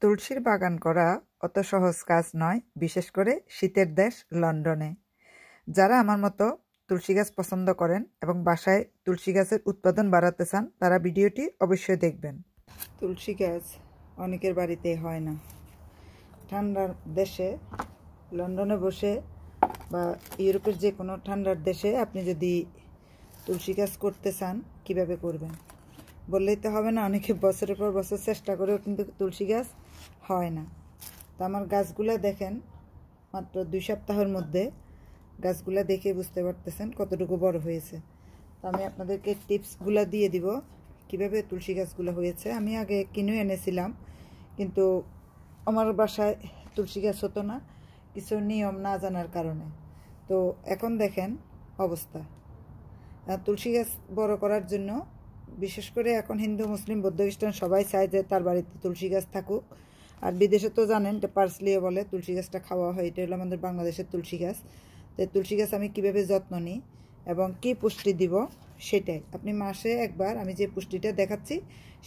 তুলসীর বাগান করা অত সহজ কাজ নয়, বিশেষ করে শীতের দেশ লন্ডনে। যারা আমার মতো তুলসী গাছ পছন্দ করেন এবং বাসায় তুলসী গাছের উৎপাদন বাড়াতে চান, তারা ভিডিওটি অবশ্যই দেখবেন। তুলসী গাছ অনেকের বাড়িতে হয় না। ঠান্ডার দেশে লন্ডনে বসে বা ইউরোপের যে কোনো ঠান্ডার দেশে আপনি যদি তুলসী গাছ করতে চান, কিভাবে করবেন বললেই তো হবে না। অনেকে বছরের পর বছর চেষ্টা করেও কিন্তু তুলসী গাছ হয় না। তো আমার গাছগুলা দেখেন, মাত্র 2 সপ্তাহের মধ্যে গাছগুলা দেখে বুঝতে পারতেছেন কতটুকু বড় হয়েছে। তো আমি আপনাদেরকে টিপসগুলা দিয়ে দিব কিভাবে তুলসী গাছগুলো হয়েছে। আমি আগে কিনে এনেছিলাম, কিন্তু আমার বাসায় তুলসী গাছ হতো না কিছু নিয়ম না জানার কারণে। তো এখন দেখেন অবস্থা। তুলসী গাছ বড় করার জন্য বিশেষ করে এখন হিন্দু মুসলিম বৌদ্ধ খ্রিস্টান সবাই চায় যে তার বাড়িতে তুলসী গাছ থাকুক। আর বিদেশে তো জানেন এটা পার্সলিও বলে, তুলসী গাছটা খাওয়া হয়। এটা হলো আমাদের বাংলাদেশের তুলসী গাছ। তো তুলসী গাছ আমি কীভাবে যত্ন নিই এবং কি পুষ্টি দিব সেটাই আপনি মাসে একবার আমি যে পুষ্টিটা দেখাচ্ছি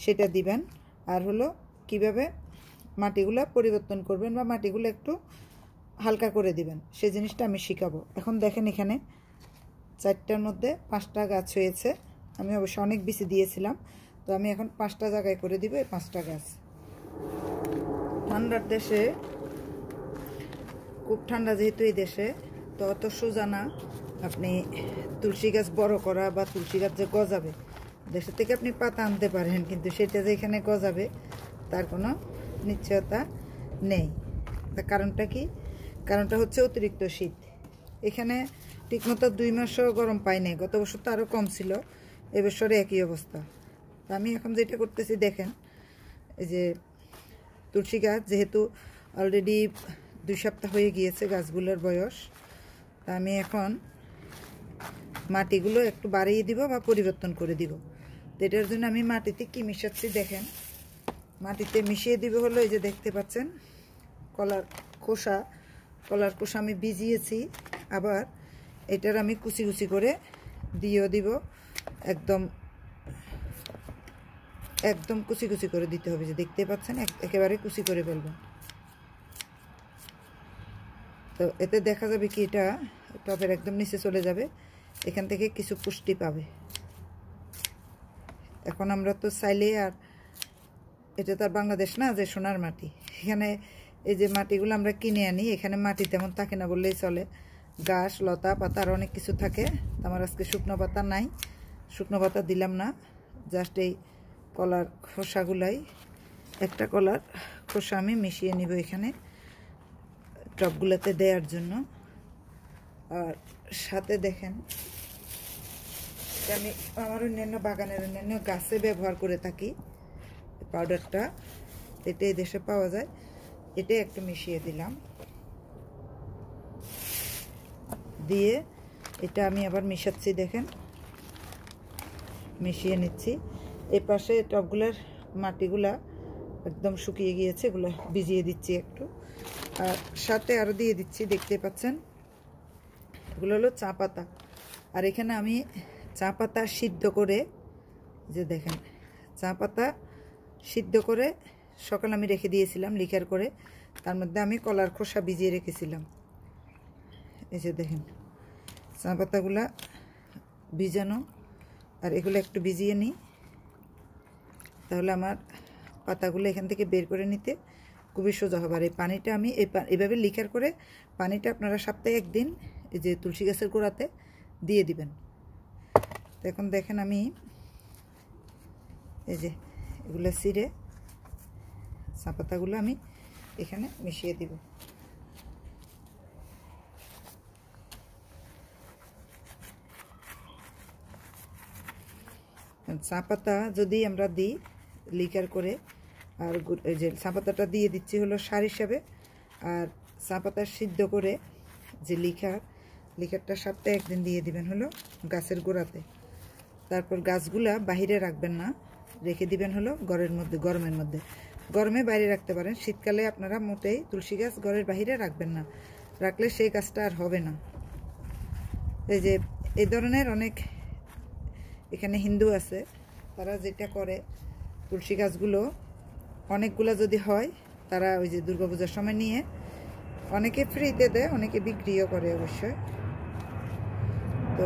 সেটা দিবেন। আর হলো কিভাবে মাটিগুলো পরিবর্তন করবেন বা মাটিগুলো একটু হালকা করে দিবেন, সেই জিনিসটা আমি শিখাবো। এখন দেখেন এখানে 4টার মধ্যে 5টা গাছ হয়েছে। আমি অবশ্য অনেক বেশি দিয়েছিলাম, তো আমি এখন 5টা জায়গায় করে দিব এই 5টা গাছ। ঠান্ডার দেশে, খুব ঠান্ডা যেহেতু এই দেশে, তো অত সোজা না আপনি তুলসী গাছ বড় করা বা তুলসী গাছ যে গজাবে। দেশের থেকে আপনি পাতা আনতে পারেন, কিন্তু সেটা যে এখানে গজাবে তার কোনো নিশ্চয়তা নেই। তার কারণটা কি? কারণটা হচ্ছে অতিরিক্ত শীত। এখানে ঠিকমতো 2 মাসও গরম পাই নাই। গত বছর তো আরও কম ছিল, এবছরে একই অবস্থা। তো আমি এখন যেটা করতেছি দেখেন, এই যে তুলসী গাছ যেহেতু অলরেডি 2 সপ্তাহ হয়ে গিয়েছে গাছগুলোর বয়স, তা আমি এখন মাটিগুলো একটু বাড়িয়ে দিব বা পরিবর্তন করে দিব। তো এটার জন্য আমি মাটিতে কি মিশাচ্ছি দেখেন। মাটিতে মিশিয়ে দিব হলো এই যে দেখতে পাচ্ছেন কলার খোসা। কলার খোসা আমি ভিজিয়েছি, আবার এটার আমি কুচি কুচি করে দিয়েও দিব। একদম একদম কুচি কুচি করে দিতে হবে, যে দেখতে পাচ্ছেন একেবারে কুচি করে ফেলবেন। তো এতে দেখা যাবে কি এটা টবের একদম নিচে চলে যাবে, এখান থেকে কিছু পুষ্টি পাবে। এখন আমরা তো চাইলে, আর এটা তো আর বাংলাদেশ না যে সোনার মাটি। এখানে এই যে মাটিগুলো আমরা কিনে আনি, এখানে মাটি তেমন থাকে না বললেই চলে। ঘাস লতা পাতা আর অনেক কিছু থাকে। আমার আজকে শুকনো পাতা নাই, শুকনো পাতা দিলাম না। জাস্ট এই কলার খোসাগুলাই, একটা কলার খোসা আমি মিশিয়ে নিব এখানে টবগুলোতে দেওয়ার জন্য। আর সাথে দেখেন আমি আমার অন্যান্য বাগানের অন্যান্য গাছে ব্যবহার করে থাকি পাউডারটা, এটা এই দেশে পাওয়া যায়। এটা একটু মিশিয়ে দিলাম, দিয়ে এটা আমি আবার মিশাচ্ছি দেখেন, মিশিয়ে নিচ্ছি। এই পাশে টবগুলোর মাটিগুলা একদম শুকিয়ে গিয়েছে, এগুলো ভিজিয়ে দিচ্ছি একটু। আর সাথে আরও দিয়ে দিচ্ছি, দেখতে পাচ্ছেন এগুলো হলো চা পাতা। আর এখানে আমি চা পাতা সিদ্ধ করে, যে দেখেন চা পাতা সিদ্ধ করে সকাল আমি রেখে দিয়েছিলাম লিকার করে, তার মধ্যে আমি কলার খোসা ভিজিয়ে রেখেছিলাম। এই যে দেখেন চা পাতাগুলা ভিজানো, আর এগুলো একটু ভিজিয়ে নিই, তাহলে আমার পাতাগুলো এখান থেকে বের করে নিতে খুবই সোজা হবে। আর এই পানিটা আমি এইভাবে লিকার করে পানিটা আপনারা সপ্তাহে 1 দিন এই যে তুলসী গাছের গোড়াতে দিয়ে দিবেন। তো এখন দেখেন আমি এই যে এগুলো ছিঁড়ে চা পাতাগুলো আমি এখানে মিশিয়ে দিব। চা পাতা যদি আমরা দিই লিকার করে, আর এই যে চা পাতাটা দিয়ে দিচ্ছি হলো সার হিসাবে, আর চা পাতা সিদ্ধ করে যে লিকারটা সপ্তাহে 1 দিন দিয়ে দিবেন হলো গাছের গোড়াতে। তারপর গাছগুলা বাহিরে রাখবেন না, রেখে দিবেন হলো ঘরের মধ্যে, গরমের মধ্যে। গরমে বাইরে রাখতে পারেন, শীতকালে আপনারা মোটেই তুলসী গাছ ঘরের বাহিরে রাখবেন না, রাখলে সেই গাছটা আর হবে না। এই যে এই ধরনের অনেক এখানে হিন্দু আছে, তারা যেটা করে তুলসী গাছগুলো অনেকগুলো যদি হয় তারা ওই যে দুর্গাপূজার সময় নিয়ে অনেকে ফ্রিতে দেয়, অনেকে বিক্রিও করে অবশ্যই। তো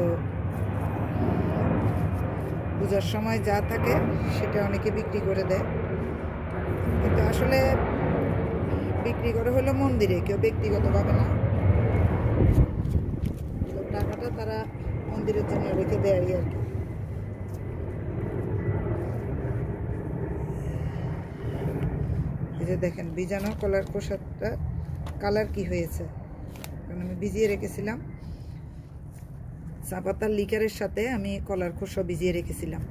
পূজার সময় যা থাকে সেটা অনেকে বিক্রি করে দেয়, কিন্তু আসলে বিক্রি করে হলো মন্দিরে, কেউ ব্যক্তিগতভাবে না। টাকাটা তারা মন্দিরের জন্য রেখে দেয় আর কি। এই যে দেখেন ভিজানো কলার খোসাটা কালার কি হয়েছে, কারণ আমি ভিজিয়ে রেখেছিলাম চা পাতার লিকারের সাথে, আমি কলার খোসা ভিজিয়ে রেখেছিলাম।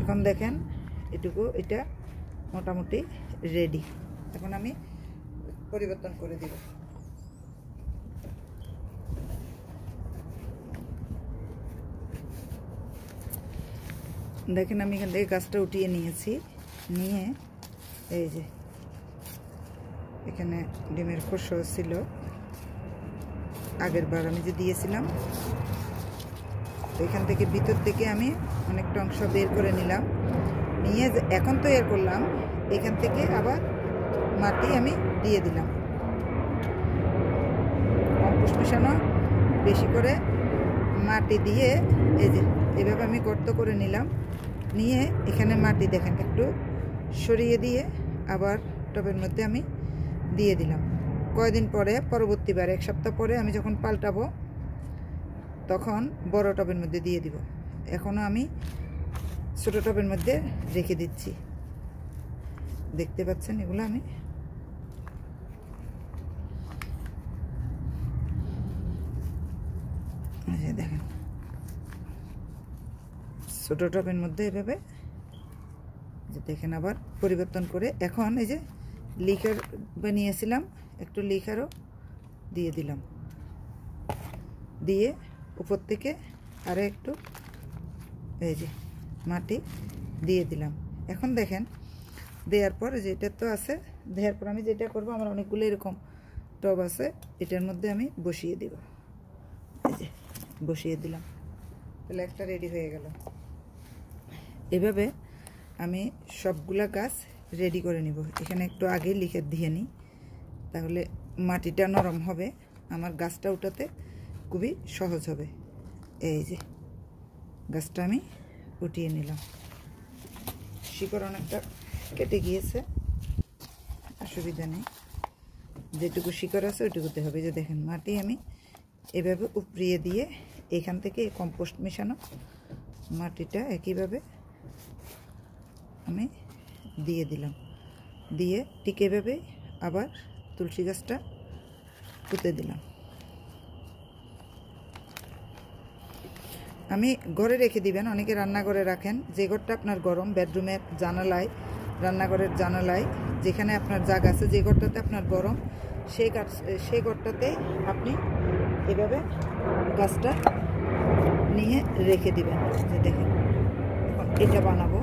এখন দেখেন এটুকু, এটা মোটামুটি রেডি। এখন আমি পরিবর্তন করে দিব। দেখেন আমি এখান থেকে গাছটা উঠিয়ে নিয়েছি, নিয়ে এই যে এখানে ডিমের খোসা ছিল আগের বার আমি যে দিয়েছিলাম, তো এখান থেকে ভিতর থেকে আমি অনেকটা অংশ বের করে নিলাম, নিয়ে এখন তো এর করলাম, এখান থেকে আবার মাটি আমি দিয়ে দিলাম। কম্পোস্ট মেশানো বেশি করে মাটি দিয়ে এই যে এভাবে আমি গর্ত করে নিলাম, নিয়ে এখানে মাটি দেখেন একটু সরিয়ে দিয়ে আবার টবের মধ্যে আমি দিয়ে দিলাম। কয়দিন পরে পরবর্তীবার 1 সপ্তাহ পরে আমি যখন পাল্টাবো তখন বড় টবের মধ্যে দিয়ে দিব। এখনও আমি ছোটো টবের মধ্যে রেখে দিচ্ছি। দেখতে পাচ্ছেন এগুলো আমি দেখেন ছোটো টবের মধ্যে এভাবে যে দেখেন আবার পরিবর্তন করে এখন এই যে লিকার বানিয়েছিলাম, একটু লিকারও দিয়ে দিলাম, দিয়ে উপর থেকে আরও একটু এই যে মাটি দিয়ে দিলাম। এখন দেখেন দেওয়ার পর যেটা তো আছে, দেওয়ার পর আমি যেটা করব, আমার অনেকগুলো এরকম টব আছে, এটার মধ্যে আমি বসিয়ে দিব। এই যে বসিয়ে দিলাম, তাহলে একটা রেডি হয়ে গেল। এভাবে আমি সবগুলা গাছ রেডি করে নিব। এখানে একটু আগে লিখে দিয়ে নিই, তাহলে মাটিটা নরম হবে, আমার গাছটা উঠাতে খুবই সহজ হবে। এই যে গাছটা আমি উঠিয়ে নিলাম, শিকড় অনেকটা কেটে গিয়েছে, অসুবিধা নেই, যেটুকু শিকড় আছে ওইটুকুতে হবে। যে দেখেন মাটি আমি এভাবে উপড়িয়ে দিয়ে এখান থেকে কম্পোস্ট মেশানো মাটিটা একইভাবে আমি দিয়ে দিলাম, দিয়ে ঠিক এভাবে আবার তুলসী গাছটা পুঁতে দিলাম। আমি ঘরে রেখে দিবেন, অনেকে রান্নাঘরে রাখেন, যে ঘরটা আপনার গরম, বেডরুমের জানালায়, রান্নাঘরের জানালায়, যেখানে আপনার জায়গা আছে, যে ঘরটাতে আপনার গরম, সেই ঘরটাতে আপনি এভাবে গাছটা নিয়ে রেখে দিবেন। যে দেখেন এখন এটা বানাবো,